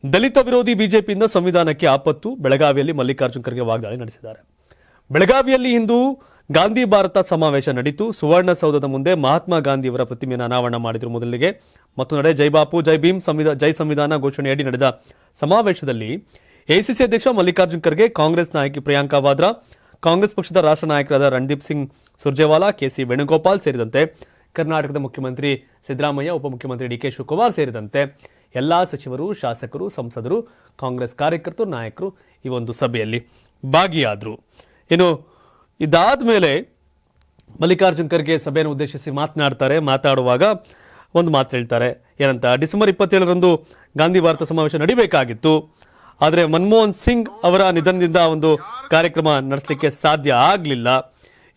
ದಲಿತ ವಿರೋಧಿ ಬಿಜೆಪಿಯಿಂದ ಸಂವಿಧಾನಕ್ಕೆ ಆಪತ್ತು. ಬೆಳಗಾವಿಯಲ್ಲಿ ಮಲ್ಲಿಕಾರ್ಜುನ್ ಖರ್ಗೆ ವಾಗ್ದಾಳಿ ನಡೆಸಿದ್ದಾರೆ. ಬೆಳಗಾವಿಯಲ್ಲಿ ಇಂದು ಗಾಂಧಿ ಭಾರತ ಸಮಾವೇಶ ನಡೆಯಿತು. ಸುವರ್ಣಸೌಧದ ಮುಂದೆ ಮಹಾತ್ಮ ಗಾಂಧಿಯವರ ಪ್ರತಿಮೆಯನ್ನು ಅನಾವರಣ ಮಾಡಿದ್ರು ಮೊದಲಿಗೆ. ಮತ್ತೊಂದೆಡೆ ಜೈ ಬಾಪು ಜೈ ಭೀಮ್ ಜೈ ಸಂವಿಧಾನ ಘೋಷಣೆಯಡಿ ನಡೆದ ಸಮಾವೇಶದಲ್ಲಿ ಎಐಸಿಸಿ ಅಧ್ಯಕ್ಷ ಮಲ್ಲಿಕಾರ್ಜುನ್ ಖರ್ಗೆ, ಕಾಂಗ್ರೆಸ್ ನಾಯಕಿ ಪ್ರಿಯಾಂಕಾ ವಾದ್ರಾ, ಕಾಂಗ್ರೆಸ್ ಪಕ್ಷದ ರಾಷ್ಟ್ರ ನಾಯಕರಾದ ರಣದೀಪ್ ಸಿಂಗ್ ಸುರ್ಜೇವಾಲಾ, ಕೆಸಿ ವೇಣುಗೋಪಾಲ್ ಸೇರಿದಂತೆ ಕರ್ನಾಟಕದ ಮುಖ್ಯಮಂತ್ರಿ ಸಿದ್ದರಾಮಯ್ಯ, ಉಪಮುಖ್ಯಮಂತ್ರಿ ಡಿಕೆ ಶಿವಕುಮಾರ್ ಸೇರಿದಂತೆ ಎಲ್ಲಾ ಸಚಿವರು, ಶಾಸಕರು, ಸಂಸದರು, ಕಾಂಗ್ರೆಸ್ ಕಾರ್ಯಕರ್ತರು, ನಾಯಕರು ಈ ಒಂದು ಸಭೆಯಲ್ಲಿ ಭಾಗಿಯಾದರು. ಇನ್ನು ಇದಾದ ಮೇಲೆ ಮಲ್ಲಿಕಾರ್ಜುನ್ ಖರ್ಗೆ ಸಭೆಯನ್ನು ಉದ್ದೇಶಿಸಿ ಮಾತಾಡುವಾಗ ಒಂದು ಮಾತು ಹೇಳ್ತಾರೆ. ಏನಂತ, ಡಿಸೆಂಬರ್ 27ರಂದು ಗಾಂಧಿ ಭಾರತ ಸಮಾವೇಶ ನಡಿಬೇಕಾಗಿತ್ತು. ಆದರೆ ಮನಮೋಹನ್ ಸಿಂಗ್ ಅವರ ನಿಧನದಿಂದ ಒಂದು ಕಾರ್ಯಕ್ರಮ ನಡೆಸಲಿಕ್ಕೆ ಸಾಧ್ಯ ಆಗಲಿಲ್ಲ.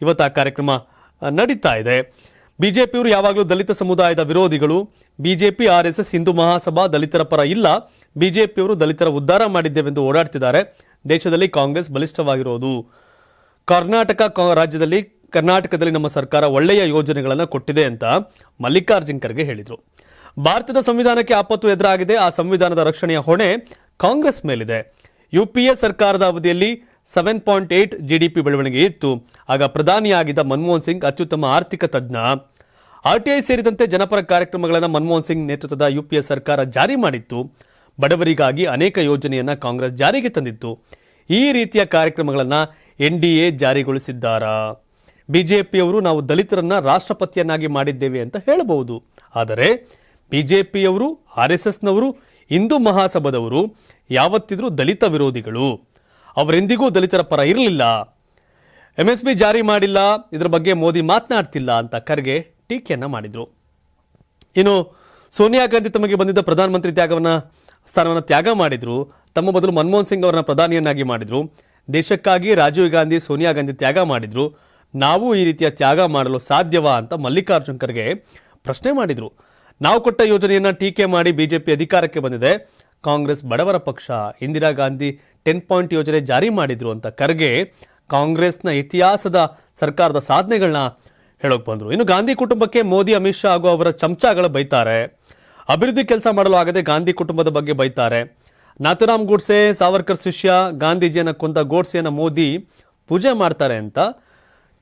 ಇವತ್ತು ಆ ಕಾರ್ಯಕ್ರಮ ನಡೀತಾ ಇದೆ. ಬಿಜೆಪಿಯವರು ಯಾವಾಗಲೂ ದಲಿತ ಸಮುದಾಯದ ವಿರೋಧಿಗಳು. ಬಿಜೆಪಿ, ಆರ್ಎಸ್ಎಸ್, ಹಿಂದೂ ಮಹಾಸಭಾ ದಲಿತರ ಪರ ಇಲ್ಲ. ಬಿಜೆಪಿಯವರು ದಲಿತರ ಉದ್ಧಾರ ಮಾಡಿದ್ದೇವೆಂದು ಓಡಾಡ್ತಿದ್ದಾರೆ. ದೇಶದಲ್ಲಿ ಕಾಂಗ್ರೆಸ್ ಬಲಿಷ್ಠವಾಗಿರೋದು. ಕರ್ನಾಟಕದಲ್ಲಿ ನಮ್ಮ ಸರ್ಕಾರ ಒಳ್ಳೆಯ ಯೋಜನೆಗಳನ್ನು ಕೊಟ್ಟಿದೆ ಅಂತ ಮಲ್ಲಿಕಾರ್ಜುನ್ ಖರ್ಗೆ ಹೇಳಿದರು. ಭಾರತದ ಸಂವಿಧಾನಕ್ಕೆ ಆಪತ್ತು ಎದುರಾಗಿದೆ. ಆ ಸಂವಿಧಾನದ ರಕ್ಷಣೆಯ ಹೊಣೆ ಕಾಂಗ್ರೆಸ್ ಮೇಲಿದೆ. ಯುಪಿಎ ಸರ್ಕಾರದ ಅವಧಿಯಲ್ಲಿ 7.8 GDP ಬೆಳವಣಿಗೆ ಇತ್ತು. ಆಗ ಪ್ರಧಾನಿಯಾಗಿದ್ದ ಮನಮೋಹನ್ ಸಿಂಗ್ ಅತ್ಯುತ್ತಮ ಆರ್ಥಿಕ ತಜ್ಞ. ಆರ್ಟಿಐ ಸೇರಿದಂತೆ ಜನಪರ ಕಾರ್ಯಕ್ರಮಗಳನ್ನು ಮನಮೋಹನ್ ಸಿಂಗ್ ನೇತೃತ್ವದ ಯುಪಿಎ ಸರ್ಕಾರ ಜಾರಿ ಮಾಡಿತ್ತು. ಬಡವರಿಗಾಗಿ ಅನೇಕ ಯೋಜನೆಯನ್ನ ಕಾಂಗ್ರೆಸ್ ಜಾರಿಗೆ ತಂದಿತ್ತು. ಈ ರೀತಿಯ ಕಾರ್ಯಕ್ರಮಗಳನ್ನು ಎನ್ಡಿಎ ಜಾರಿಗೊಳಿಸಿದ್ದಾರಾ? ಬಿಜೆಪಿಯವರು ನಾವು ದಲಿತರನ್ನ ರಾಷ್ಟ್ರಪತಿಯನ್ನಾಗಿ ಮಾಡಿದ್ದೇವೆ ಅಂತ ಹೇಳಬಹುದು. ಆದರೆ ಬಿಜೆಪಿಯವರು, ಆರ್ಎಸ್ಎಸ್ನವರು, ಹಿಂದೂ ಮಹಾಸಭಾದವರು ಯಾವತ್ತಿದ್ರೂ ದಲಿತ ವಿರೋಧಿಗಳು. ಅವರೆಂದಿಗೂ ದಲಿತರ ಪರ ಇರಲಿಲ್ಲ. MSP ಜಾರಿ ಮಾಡಿಲ್ಲ, ಇದರ ಬಗ್ಗೆ ಮೋದಿ ಮಾತನಾಡ್ತಿಲ್ಲ ಅಂತ ಖರ್ಗೆ ಟೀಕೆಯನ್ನ ಮಾಡಿದ್ರು. ಇನ್ನು ಸೋನಿಯಾ ಗಾಂಧಿ ತಮಗೆ ಬಂದಿದ್ದ ಪ್ರಧಾನಮಂತ್ರಿ ಸ್ಥಾನವನ್ನು ತ್ಯಾಗ ಮಾಡಿದ್ರು. ತಮ್ಮ ಬದಲು ಮನಮೋಹನ್ ಸಿಂಗ್ ಅವರನ್ನ ಪ್ರಧಾನಿಯನ್ನಾಗಿ ಮಾಡಿದ್ರು. ದೇಶಕ್ಕಾಗಿ ರಾಜೀವ್ ಗಾಂಧಿ, ಸೋನಿಯಾ ಗಾಂಧಿ ತ್ಯಾಗ ಮಾಡಿದ್ರು. ನಾವು ಈ ರೀತಿಯ ತ್ಯಾಗ ಮಾಡಲು ಸಾಧ್ಯವಾ ಅಂತ ಮಲ್ಲಿಕಾರ್ಜುನ್ ಖರ್ಗೆ ಪ್ರಶ್ನೆ ಮಾಡಿದ್ರು. ನಾವು ಕೊಟ್ಟ ಯೋಜನೆಯನ್ನ ಟೀಕೆ ಮಾಡಿ ಬಿಜೆಪಿ ಅಧಿಕಾರಕ್ಕೆ ಬಂದಿದೆ. ಕಾಂಗ್ರೆಸ್ ಬಡವರ ಪಕ್ಷ. ಇಂದಿರಾ ಗಾಂಧಿ 10 ಪಾಯಿಂಟ್ ಯೋಜನೆ ಜಾರಿ ಮಾಡಿದ್ರು ಅಂತ ಖರ್ಗೆ ಕಾಂಗ್ರೆಸ್ನ ಇತಿಹಾಸದ ಸರ್ಕಾರದ ಸಾಧನೆಗಳನ್ನ ಹೇಳೋಕೆ ಬಂದ್ರು. ಇನ್ನು ಗಾಂಧಿ ಕುಟುಂಬಕ್ಕೆ ಮೋದಿ, ಅಮಿತ್ ಶಾ ಹಾಗೂ ಅವರ ಚಮಚಾಗಳು ಬೈತಾರೆ. ಅಭಿವೃದ್ಧಿ ಕೆಲಸ ಮಾಡಲು ಆಗದೆ ಗಾಂಧಿ ಕುಟುಂಬದ ಬಗ್ಗೆ ಬೈತಾರೆ. ನಾಥುರಾಮ್ ಗೋಡ್ಸೆ, ಸಾವರ್ಕರ್ ಶಿಷ್ಯ, ಗಾಂಧೀಜಿಯನ್ನ ಕೊಂದ ಗೋಡ್ಸೆಯನ್ನ ಮೋದಿ ಪೂಜೆ ಮಾಡ್ತಾರೆ ಅಂತ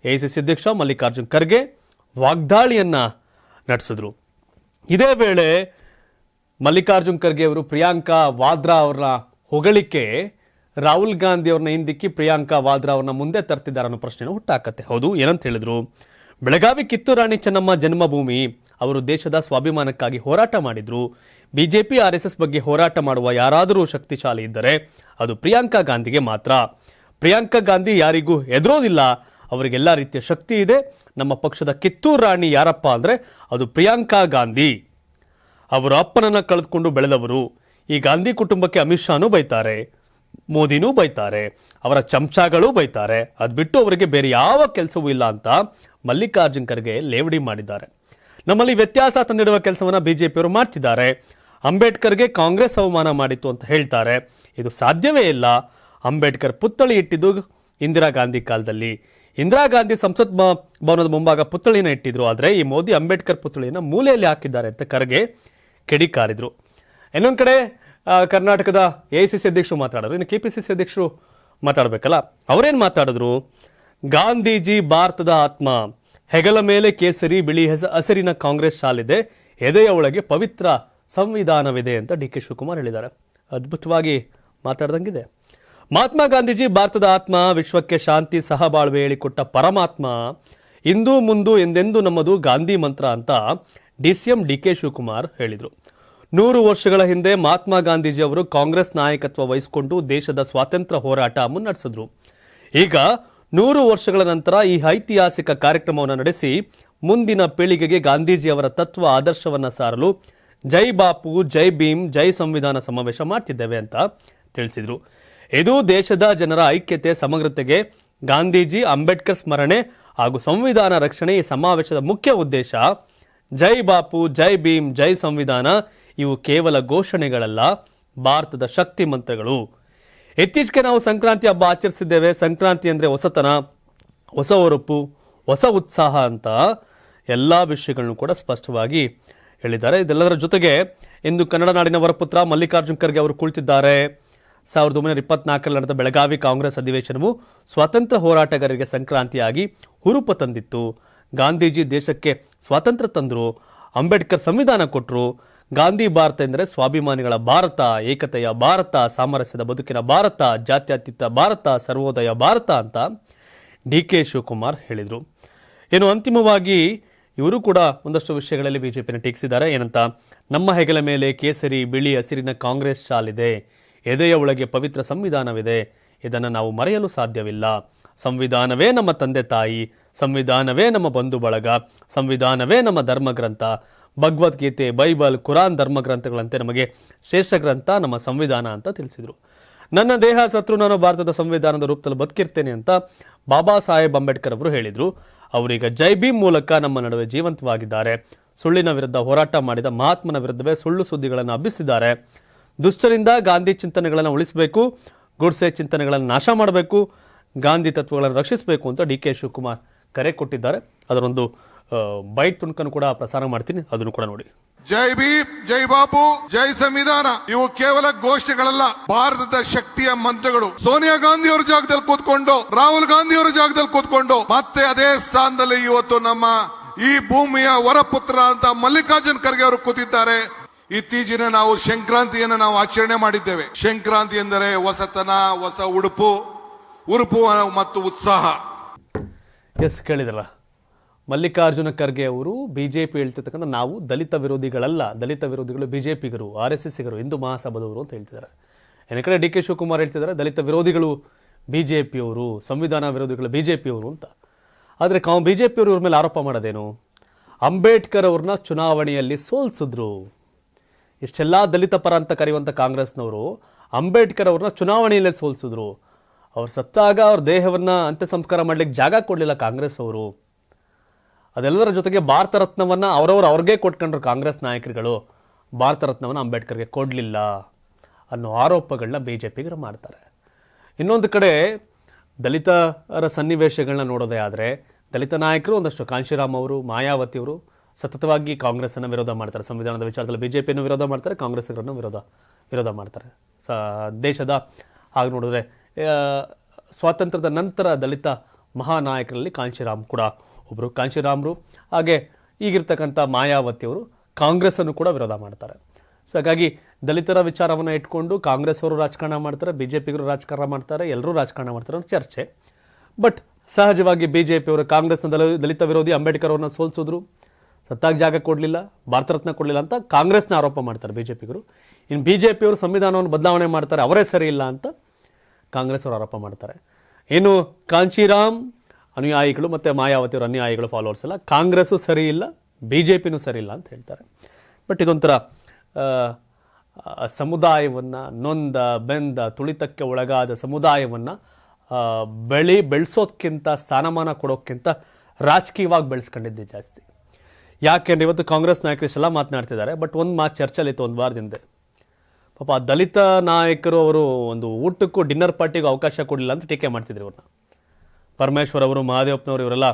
ಎಐಸಿಸಿ ಅಧ್ಯಕ್ಷ ಮಲ್ಲಿಕಾರ್ಜುನ್ ಖರ್ಗೆ ವಾಗ್ದಾಳಿಯನ್ನ ನಡೆಸಿದ್ರು. ಇದೇ ವೇಳೆ ಮಲ್ಲಿಕಾರ್ಜುನ್ ಖರ್ಗೆ ಅವರು ಪ್ರಿಯಾಂಕಾ ವಾದ್ರಾ ಅವರ ಹೊಗಳಿಕೆ ರಾಹುಲ್ ಗಾಂಧಿ ಅವ್ರನ್ನ ಹಿಂದಿಕ್ಕಿ ಪ್ರಿಯಾಂಕಾ ವಾದ್ರಾ ಅವ್ರನ್ನ ಮುಂದೆ ತರ್ತಿದ್ದಾರೆ ಅನ್ನೋ ಪ್ರಶ್ನೆನ ಹುಟ್ಟಾಕತ್ತೆ. ಹೌದು, ಏನಂತ ಹೇಳಿದ್ರು? ಬೆಳಗಾವಿ ಕಿತ್ತೂರು ರಾಣಿ ಚೆನ್ನಮ್ಮ ಜನ್ಮಭೂಮಿ. ಅವರು ದೇಶದ ಸ್ವಾಭಿಮಾನಕ್ಕಾಗಿ ಹೋರಾಟ ಮಾಡಿದ್ರು. ಬಿಜೆಪಿ, ಆರ್ಎಸ್ಎಸ್ ಬಗ್ಗೆ ಹೋರಾಟ ಮಾಡುವ ಯಾರಾದರೂ ಶಕ್ತಿಶಾಲಿ ಇದ್ದರೆ ಅದು ಪ್ರಿಯಾಂಕಾ ಗಾಂಧಿಗೆ ಮಾತ್ರ. ಪ್ರಿಯಾಂಕಾ ಗಾಂಧಿ ಯಾರಿಗೂ ಹೆದರೋದಿಲ್ಲ. ಅವರಿಗೆಲ್ಲ ರೀತಿಯ ಶಕ್ತಿ ಇದೆ. ನಮ್ಮ ಪಕ್ಷದ ಕಿತ್ತೂರು ರಾಣಿ ಯಾರಪ್ಪ ಅಂದ್ರೆ ಅದು ಪ್ರಿಯಾಂಕಾ ಗಾಂಧಿ. ಅವರ ಅಪ್ಪನನ್ನ ಕಳೆದುಕೊಂಡು ಬೆಳೆದವರು. ಈ ಗಾಂಧಿ ಕುಟುಂಬಕ್ಕೆ ಅಮಿತ್ ಶಾನೂ ಬೈತಾರೆ, ಮೋದಿನೂ ಬೈತಾರೆ, ಅವರ ಚಮಚಾಗಳು ಬೈತಾರೆ. ಅದ್ ಬಿಟ್ಟು ಅವರಿಗೆ ಬೇರೆ ಯಾವ ಕೆಲಸವೂ ಇಲ್ಲ ಅಂತ ಮಲ್ಲಿಕಾರ್ಜುನ್ ಖರ್ಗೆ ಲೇವಡಿ ಮಾಡಿದ್ದಾರೆ. ನಮ್ಮಲ್ಲಿ ವ್ಯತ್ಯಾಸ ತಂದಿಡುವ ಕೆಲಸವನ್ನ ಬಿಜೆಪಿಯವರು ಮಾಡ್ತಿದ್ದಾರೆ. ಅಂಬೇಡ್ಕರ್ಗೆ ಕಾಂಗ್ರೆಸ್ ಅವಮಾನ ಮಾಡಿತ್ತು ಅಂತ ಹೇಳ್ತಾರೆ. ಇದು ಸಾಧ್ಯವೇ ಇಲ್ಲ. ಅಂಬೇಡ್ಕರ್ ಪುತ್ಥಳಿ ಇಟ್ಟಿದ್ದು ಇಂದಿರಾ ಗಾಂಧಿ ಕಾಲದಲ್ಲಿ. ಇಂದಿರಾ ಗಾಂಧಿ ಸಂಸತ್ ಭವನದ ಮುಂಭಾಗ ಪುತ್ಥಳಿನ ಇಟ್ಟಿದ್ರು. ಆದರೆ ಈ ಮೋದಿ ಅಂಬೇಡ್ಕರ್ ಪುತ್ಥಳಿಯನ್ನು ಮೂಲೆಯಲ್ಲಿ ಹಾಕಿದ್ದಾರೆ ಅಂತ ಖರ್ಗೆ ಕಿಡಿಕಾರಿದ್ರು. ಇನ್ನೊಂದು ಕಡೆ ಕರ್ನಾಟಕದ ಎಐಸಿಸಿ ಅಧ್ಯಕ್ಷರು ಮಾತಾಡಿದ್ರು. ಇನ್ನು ಕೆಪಿಸಿಸಿ ಅಧ್ಯಕ್ಷರು ಮಾತಾಡಬೇಕಲ್ಲ, ಅವರೇನು ಮಾತಾಡಿದ್ರು? ಗಾಂಧೀಜಿ ಭಾರತದ ಆತ್ಮ. ಹೆಗಲ ಮೇಲೆ ಕೇಸರಿ ಬಿಳಿ ಹಸಿರಿನ ಕಾಂಗ್ರೆಸ್ ಶಾಲಿದೆ. ಎದೆಯ ಒಳಗೆ ಪವಿತ್ರ ಸಂವಿಧಾನವಿದೆ ಅಂತ ಡಿ ಕೆ ಶಿವಕುಮಾರ್ ಹೇಳಿದ್ದಾರೆ. ಅದ್ಭುತವಾಗಿ ಮಾತಾಡ್ದಂಗಿದೆ. ಮಹಾತ್ಮ ಗಾಂಧೀಜಿ ಭಾರತದ ಆತ್ಮ, ವಿಶ್ವಕ್ಕೆ ಶಾಂತಿ ಸಹಬಾಳ್ವೆ ಹೇಳಿಕೊಟ್ಟ ಪರಮಾತ್ಮ. ಇಂದು ಮುಂದು ಎಂದೆಂದು ನಮ್ಮದು ಗಾಂಧಿ ಮಂತ್ರ ಅಂತ DCM DK ಶಿವಕುಮಾರ್ ಹೇಳಿದರು. 100 ವರ್ಷಗಳ ಹಿಂದೆ ಮಹಾತ್ಮ ಗಾಂಧೀಜಿ ಅವರು ಕಾಂಗ್ರೆಸ್ ನಾಯಕತ್ವ ವಹಿಸಿಕೊಂಡು ದೇಶದ ಸ್ವಾತಂತ್ರ್ಯ ಹೋರಾಟ ಮುನ್ನಡೆಸಿದ್ರು. ಈಗ 100 ವರ್ಷಗಳ ನಂತರ ಈ ಐತಿಹಾಸಿಕ ಕಾರ್ಯಕ್ರಮವನ್ನು ನಡೆಸಿ ಮುಂದಿನ ಪೀಳಿಗೆಗೆ ಗಾಂಧೀಜಿಯವರ ತತ್ವ ಆದರ್ಶವನ್ನ ಸಾರಲು ಜೈ ಬಾಪು, ಜೈ ಭೀಮ್, ಜೈ ಸಂವಿಧಾನ ಸಮಾವೇಶ ಮಾಡ್ತಿದ್ದೇವೆ ಅಂತ ತಿಳಿಸಿದ್ರು. ಇದು ದೇಶದ ಜನರ ಐಕ್ಯತೆ, ಸಮಗ್ರತೆಗೆ ಗಾಂಧೀಜಿ, ಅಂಬೇಡ್ಕರ್ ಸ್ಮರಣೆ ಹಾಗೂ ಸಂವಿಧಾನ ರಕ್ಷಣೆ ಈ ಸಮಾವೇಶದ ಮುಖ್ಯ ಉದ್ದೇಶ. ಜೈ ಬಾಪು, ಜೈ ಭೀಮ್, ಜೈ ಸಂವಿಧಾನ ಇವು ಕೇವಲ ಘೋಷಣೆಗಳಲ್ಲ, ಭಾರತದ ಶಕ್ತಿ ಮಂತ್ರಗಳು. ಇತ್ತೀಚೆಗೆ ನಾವು ಸಂಕ್ರಾಂತಿ ಹಬ್ಬ ಆಚರಿಸಿದ್ದೇವೆ. ಸಂಕ್ರಾಂತಿ ಅಂದ್ರೆ ಹೊಸತನ, ಹೊಸ ಹೊರಪು, ಹೊಸ ಉತ್ಸಾಹ ಅಂತ ಎಲ್ಲ ವಿಷಯಗಳನ್ನು ಕೂಡ ಸ್ಪಷ್ಟವಾಗಿ ಹೇಳಿದ್ದಾರೆ. ಇದೆಲ್ಲದರ ಜೊತೆಗೆ ಇಂದು ಕನ್ನಡ ನಾಡಿನ ವರಪುತ್ರ ಮಲ್ಲಿಕಾರ್ಜುನ್ ಖರ್ಗೆ ಅವರು ಕುಳಿತಿದ್ದಾರೆ. 1924ರಲ್ಲಿ ನಡೆದ ಬೆಳಗಾವಿ ಕಾಂಗ್ರೆಸ್ ಅಧಿವೇಶನವು ಸ್ವಾತಂತ್ರ್ಯ ಹೋರಾಟಗಾರರಿಗೆ ಸಂಕ್ರಾಂತಿಯಾಗಿ ಹುರುಪು ತಂದಿತ್ತು. ಗಾಂಧೀಜಿ ದೇಶಕ್ಕೆ ಸ್ವಾತಂತ್ರ್ಯ ತಂದರು, ಅಂಬೇಡ್ಕರ್ ಸಂವಿಧಾನ ಕೊಟ್ಟರು. ಗಾಂಧಿ ಭಾರತ ಎಂದರೆ ಸ್ವಾಭಿಮಾನಿಗಳ ಭಾರತ, ಏಕತೆಯ ಭಾರತ, ಸಾಮರಸ್ಯದ ಬದುಕಿನ ಭಾರತ, ಜಾತ್ಯತೀತ ಭಾರತ, ಸರ್ವೋದಯ ಭಾರತ ಅಂತ ಡಿ.ಕೆ. ಶಿವಕುಮಾರ್ ಹೇಳಿದರು. ಏನು ಅಂತಿಮವಾಗಿ ಇವರು ಕೂಡ ಒಂದಷ್ಟು ವಿಷಯಗಳಲ್ಲಿ ಬಿಜೆಪಿನ ಟೀಕಿಸಿದ್ದಾರೆ. ಏನಂತ, ನಮ್ಮ ಹೆಗಲ ಮೇಲೆ ಕೇಸರಿ ಬಿಳಿ ಹಸಿರಿನ ಕಾಂಗ್ರೆಸ್ ಶಾಲಿದೆ, ಎದೆಯ ಒಳಗೆ ಪವಿತ್ರ ಸಂವಿಧಾನವಿದೆ, ಇದನ್ನು ನಾವು ಮರೆಯಲು ಸಾಧ್ಯವಿಲ್ಲ. ಸಂವಿಧಾನವೇ ನಮ್ಮ ತಂದೆ ತಾಯಿ, ಸಂವಿಧಾನವೇ ನಮ್ಮ ಬಂಧು ಬಳಗ, ಸಂವಿಧಾನವೇ ನಮ್ಮ ಧರ್ಮಗ್ರಂಥ. ಭಗವದ್ಗೀತೆ, ಬೈಬಲ್, ಕುರಾನ್ ಧರ್ಮಗ್ರಂಥಗಳಂತೆ ನಮಗೆ ಶ್ರೇಷ್ಠ ಗ್ರಂಥ ನಮ್ಮ ಸಂವಿಧಾನ ಅಂತ ತಿಳಿಸಿದರು. ನನ್ನ ದೇಹ ಸತ್ರು ನಾನು ಭಾರತದ ಸಂವಿಧಾನದ ರೂಪದಲ್ಲಿ ಬದುಕಿರ್ತೇನೆ ಅಂತ ಬಾಬಾ ಸಾಹೇಬ್ ಅಂಬೇಡ್ಕರ್ ಅವರು ಹೇಳಿದರು. ಅವರೀಗ ಜೈ ಭೀಮ್ ಮೂಲಕ ನಮ್ಮ ನಡುವೆ ಜೀವಂತವಾಗಿದ್ದಾರೆ. ಸುಳ್ಳಿನ ವಿರುದ್ಧ ಹೋರಾಟ ಮಾಡಿದ ಮಹಾತ್ಮನ ವಿರುದ್ಧವೇ ಸುಳ್ಳು ಸುದ್ದಿಗಳನ್ನು ಹಬ್ಬಿಸಿದ್ದಾರೆ. ದುಷ್ಟರಿಂದ ಗಾಂಧಿ ಚಿಂತನೆಗಳನ್ನು ಉಳಿಸಬೇಕು, ಗುಡ್ಸೆ ಚಿಂತನೆಗಳನ್ನು ನಾಶ ಮಾಡಬೇಕು, ಗಾಂಧಿ ತತ್ವಗಳನ್ನು ರಕ್ಷಿಸಬೇಕು ಅಂತ ಡಿ.ಕೆ. ಶಿವಕುಮಾರ್ ಕರೆ ಕೊಟ್ಟಿದ್ದಾರೆ. ಅದರೊಂದು ಬೈಟ್ ತುಣುಕನ್ನು ಕೂಡ ಪ್ರಸಾರ ಮಾಡ್ತೀನಿ, ಅದನ್ನು ಕೂಡ ನೋಡಿ. ಜೈ ಭೀಮ್, ಜೈ ಬಾಪು, ಜೈ ಸಂವಿಧಾನ ಇವು ಕೇವಲ ಘೋಷಣೆಗಳಲ್ಲ, ಭಾರತದ ಶಕ್ತಿಯ ಮಂತ್ರಗಳು. ಸೋನಿಯಾ ಗಾಂಧಿ ಅವರ ಜಾಗದಲ್ಲಿ ಕೂತ್ಕೊಂಡು, ರಾಹುಲ್ ಗಾಂಧಿ ಅವರ ಜಾಗದಲ್ಲಿ ಕೂತ್ಕೊಂಡು ಮತ್ತೆ ಅದೇ ಸ್ಥಾನದಲ್ಲಿ ಇವತ್ತು ನಮ್ಮ ಈ ಭೂಮಿಯ ವರಪುತ್ರ ಅಂತ ಮಲ್ಲಿಕಾರ್ಜುನ್ ಖರ್ಗೆ ಅವರು ಕೂತಿದ್ದಾರೆ. ಇತ್ತೀಚಿನ ನಾವು ಸಂಕ್ರಾಂತಿಯನ್ನು ನಾವು ಆಚರಣೆ ಮಾಡಿದ್ದೇವೆ. ಸಂಕ್ರಾಂತಿ ಎಂದರೆ ಹೊಸತನ, ಹೊಸ ಉಡುಪು ಮತ್ತು ಉತ್ಸಾಹ. ಎಸ್, ಕೇಳಿದಲ್ಲ, ಮಲ್ಲಿಕಾರ್ಜುನ ಖರ್ಗೆ ಅವರು ಬಿಜೆಪಿ ಹೇಳ್ತಿರ್ತಕ್ಕಂಥ ನಾವು ದಲಿತ ವಿರೋಧಿಗಳಲ್ಲ, ದಲಿತ ವಿರೋಧಿಗಳು ಬಿಜೆಪಿಗರು, RSSಗರು, ಹಿಂದೂ ಮಹಾಸಭಾದವರು ಅಂತ ಹೇಳ್ತಿದ್ದಾರೆ. ಏನ ಕಡೆ ಡಿ.ಕೆ. ಶಿವಕುಮಾರ್ ಹೇಳ್ತಿದ್ದಾರೆ ದಲಿತ ವಿರೋಧಿಗಳು ಬಿಜೆಪಿಯವರು, ಸಂವಿಧಾನ ವಿರೋಧಿಗಳು ಬಿಜೆಪಿಯವರು ಅಂತ. ಆದರೆ ಬಿಜೆಪಿಯವರು ಇವ್ರ ಮೇಲೆ ಆರೋಪ ಮಾಡೋದೇನು? ಅಂಬೇಡ್ಕರ್ ಅವ್ರನ್ನ ಚುನಾವಣೆಯಲ್ಲಿ ಸೋಲ್ಸಿದ್ರು. ಇಷ್ಟೆಲ್ಲ ದಲಿತ ಪರ ಅಂತ ಕರೆಯುವಂಥ ಕಾಂಗ್ರೆಸ್ನವರು ಅಂಬೇಡ್ಕರ್ ಅವ್ರನ್ನ ಚುನಾವಣೆಯಲ್ಲೇ ಸೋಲ್ಸಿದ್ರು. ಅವ್ರು ಸತ್ತಾಗ ಅವ್ರ ದೇಹವನ್ನು ಅಂತ್ಯ ಸಂಸ್ಕಾರ ಮಾಡ್ಲಿಕ್ಕೆ ಜಾಗ ಕೊಡಲಿಲ್ಲ ಕಾಂಗ್ರೆಸ್ ಅವರು. ಅದೆಲ್ಲದರ ಜೊತೆಗೆ ಭಾರತ ರತ್ನವನ್ನು ಅವ್ರಿಗೆ ಕೊಟ್ಕೊಂಡ್ರು ಕಾಂಗ್ರೆಸ್ ನಾಯಕರುಗಳು. ಭಾರತ ರತ್ನವನ್ನು ಅಂಬೇಡ್ಕರ್ಗೆ ಕೊಡಲಿಲ್ಲ ಅನ್ನೋ ಆರೋಪಗಳನ್ನ ಬಿಜೆಪಿಗರು ಮಾಡ್ತಾರೆ. ಇನ್ನೊಂದು ಕಡೆ ದಲಿತರ ಸನ್ನಿವೇಶಗಳನ್ನ ನೋಡೋದೇ ಆದರೆ ದಲಿತ ನಾಯಕರು ಒಂದಷ್ಟು ಕಾಂಶಿರಾಮ್ ಅವರು, ಮಾಯಾವತಿ ಅವರು ಸತತವಾಗಿ ಕಾಂಗ್ರೆಸ್ಸನ್ನು ವಿರೋಧ ಮಾಡ್ತಾರೆ. ಸಂವಿಧಾನದ ವಿಚಾರದಲ್ಲಿ ಬಿಜೆಪಿಯನ್ನು ವಿರೋಧ ಮಾಡ್ತಾರೆ, ಕಾಂಗ್ರೆಸ್ಗರನ್ನು ವಿರೋಧ ಮಾಡ್ತಾರೆ. ದೇಶದ ಹಾಗೆ ನೋಡಿದ್ರೆ ಸ್ವಾತಂತ್ರ್ಯದ ನಂತರ ದಲಿತ ಮಹಾನಾಯಕರಲ್ಲಿ ಕಾಂಶಿರಾಮ್ ಕೂಡ ಒಬ್ಬರು. ಕಾಂಶಿರಾಮ್ರು ಹಾಗೆ ಈಗಿರ್ತಕ್ಕಂಥ ಮಾಯಾವತಿಯವರು ಕಾಂಗ್ರೆಸ್ಸನ್ನು ಕೂಡ ವಿರೋಧ ಮಾಡ್ತಾರೆ. ಸೊ ಹಾಗಾಗಿ ದಲಿತರ ವಿಚಾರವನ್ನು ಇಟ್ಕೊಂಡು ಕಾಂಗ್ರೆಸ್ ಅವರು ರಾಜಕಾರಣ ಮಾಡ್ತಾರೆ, ಬಿಜೆಪಿಗರು ರಾಜಕಾರಣ ಮಾಡ್ತಾರೆ, ಎಲ್ಲರೂ ರಾಜಕಾರಣ ಮಾಡ್ತಾರೆ ಅನ್ನೋ ಚರ್ಚೆ. ಬಟ್ ಸಹಜವಾಗಿ ಬಿಜೆಪಿಯವರು ಕಾಂಗ್ರೆಸ್ನ ದಲಿತ ವಿರೋಧಿ ಅಂಬೇಡ್ಕರ್ ಅವ್ರನ್ನ ಸೋಲ್ಸಿದ್ರು, ಸತ್ತಾಗ ಜಾಗ ಕೊಡಲಿಲ್ಲ, ಭಾರತ ರತ್ನ ಕೊಡಲಿಲ್ಲ ಅಂತ ಕಾಂಗ್ರೆಸ್ನ ಆರೋಪ ಮಾಡ್ತಾರೆ ಬಿಜೆಪಿಗರು. ಇನ್ನು ಬಿಜೆಪಿಯವರು ಸಂವಿಧಾನವನ್ನು ಬದಲಾವಣೆ ಮಾಡ್ತಾರೆ, ಅವರೇ ಸರಿ ಇಲ್ಲ ಅಂತ ಕಾಂಗ್ರೆಸ್ ಅವರು ಆರೋಪ ಮಾಡ್ತಾರೆ. ಇನ್ನು ಕಾಂಶಿರಾಮ್ ಅನುಯಾಯಿಗಳು ಮತ್ತು ಮಾಯಾವತಿಯವರ ಅನುಯಾಯಿಗಳು, ಫಾಲೋವರ್ಸ್ ಎಲ್ಲ ಕಾಂಗ್ರೆಸ್ಸು ಸರಿ ಇಲ್ಲ, ಬಿಜೆಪಿನೂ ಸರಿ ಇಲ್ಲ ಅಂತ ಹೇಳ್ತಾರೆ. ಬಟ್ ಇದೊಂಥರ ಸಮುದಾಯವನ್ನು, ನೊಂದ ಬೆಂದ ತುಳಿತಕ್ಕೆ ಒಳಗಾದ ಸಮುದಾಯವನ್ನು ಬೆಳೆಸೋದಕ್ಕಿಂತ, ಸ್ಥಾನಮಾನ ಕೊಡೋಕ್ಕಿಂತ ರಾಜಕೀಯವಾಗಿ ಬೆಳೆಸ್ಕೊಂಡಿದ್ದೆ ಜಾಸ್ತಿ. ಯಾಕೆಂದರೆ ಇವತ್ತು ಕಾಂಗ್ರೆಸ್ ನಾಯಕರು ಇಷ್ಟೆಲ್ಲ ಮಾತನಾಡ್ತಿದ್ದಾರೆ. ಬಟ್ ಒಂದು ಮಾತು ಚರ್ಚೆಲಿತ್ತು ಒಂದು ವಾರದಿಂದ. ಪಾಪ ದಲಿತ ನಾಯಕರು ಅವರು ಒಂದು ಊಟಕ್ಕೂ ಡಿನ್ನರ್ ಪಾರ್ಟಿಗೂ ಅವಕಾಶ ಕೊಡಲಿಲ್ಲ ಅಂತ ಟೀಕೆ ಮಾಡ್ತಿದ್ರು ಇವ್ರನ್ನ. ಪರಮೇಶ್ವರ್ ಅವರು, ಮಹದೇವಪ್ಪನವರು ಇವರೆಲ್ಲ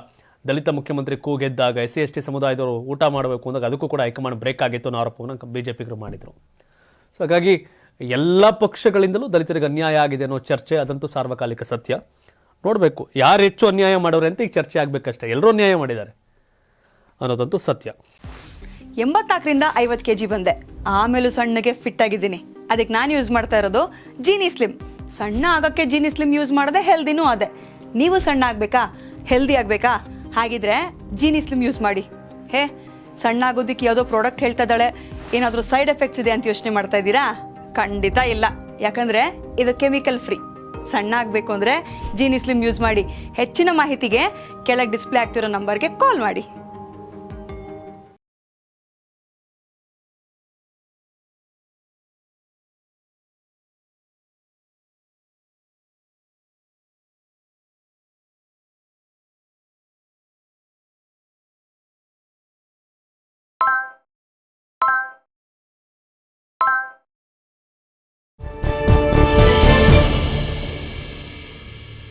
ದಲಿತ ಮುಖ್ಯಮಂತ್ರಿ ಕೂಗೆದ್ದಾಗ SC/ST ಸಮುದಾಯದವರು ಊಟ ಮಾಡಬೇಕು ಅಂದಾಗ ಅದಕ್ಕೂ ಕೂಡ ಹೈಕಮಾಂಡ್ ಬ್ರೇಕ್ ಆಗಿತ್ತು ಅನ್ನೋ ಆರೋಪವನ್ನು ಬಿಜೆಪಿಗರು ಮಾಡಿದರು. ಸೊ ಹಾಗಾಗಿ ಎಲ್ಲ ಪಕ್ಷಗಳಿಂದಲೂ ದಲಿತರಿಗೆ ಅನ್ಯಾಯ ಆಗಿದೆ ಅನ್ನೋ ಚರ್ಚೆ ಅದಂತೂ ಸಾರ್ವಕಾಲಿಕ ಸತ್ಯ. ನೋಡಬೇಕು ಯಾರು ಹೆಚ್ಚು ಅನ್ಯಾಯ ಮಾಡೋರೆ ಅಂತ ಈಗ ಚರ್ಚೆ ಆಗಬೇಕಷ್ಟೇ. ಎಲ್ಲರೂ ಅನ್ಯಾಯ ಮಾಡಿದ್ದಾರೆ ಅನ್ನೋದಂತೂ ಸತ್ಯ. 84ರಿಂದ 50 kg ಬಂದೆ, ಆಮೇಲೂ ಸಣ್ಣಗೆ ಫಿಟ್ ಆಗಿದ್ದೀನಿ. ಅದಕ್ಕೆ ನಾನು ಯೂಸ್ ಮಾಡ್ತಾ ಇರೋದು ಜೀನಿ ಸ್ಲಿಮ್. ಸಣ್ಣ ಆಗೋಕ್ಕೆ ಜೀನಿ ಸ್ಲಿಮ್ ಯೂಸ್ ಮಾಡಿದೆ, ಹೆಲ್ದಿನೂ ಅದೇ. ನೀವು ಸಣ್ಣ ಆಗಬೇಕಾ, ಹೆಲ್ದಿ ಆಗಬೇಕಾ? ಹಾಗಿದ್ರೆ ಜೀನಿ ಸ್ಲಿಮ್ ಯೂಸ್ ಮಾಡಿ. ಸಣ್ಣ ಆಗೋದಕ್ಕೆ ಯಾವುದೋ ಪ್ರಾಡಕ್ಟ್ ಹೇಳ್ತಾ ಇದ್ದಾಳೆ, ಏನಾದರೂ ಸೈಡ್ ಎಫೆಕ್ಟ್ಸ್ ಇದೆ ಅಂತ ಯೋಚನೆ ಮಾಡ್ತಾ ಇದ್ದೀರಾ? ಖಂಡಿತ ಇಲ್ಲ, ಯಾಕಂದರೆ ಇದು ಕೆಮಿಕಲ್ ಫ್ರೀ. ಸಣ್ಣ ಆಗಬೇಕು ಅಂದರೆ ಜೀನಿ ಸ್ಲಿಮ್ ಯೂಸ್ ಮಾಡಿ. ಹೆಚ್ಚಿನ ಮಾಹಿತಿಗೆ ಕೆಳಗೆ ಡಿಸ್ಪ್ಲೇ ಆಗ್ತಿರೋ ನಂಬರ್ಗೆ ಕಾಲ್ ಮಾಡಿ.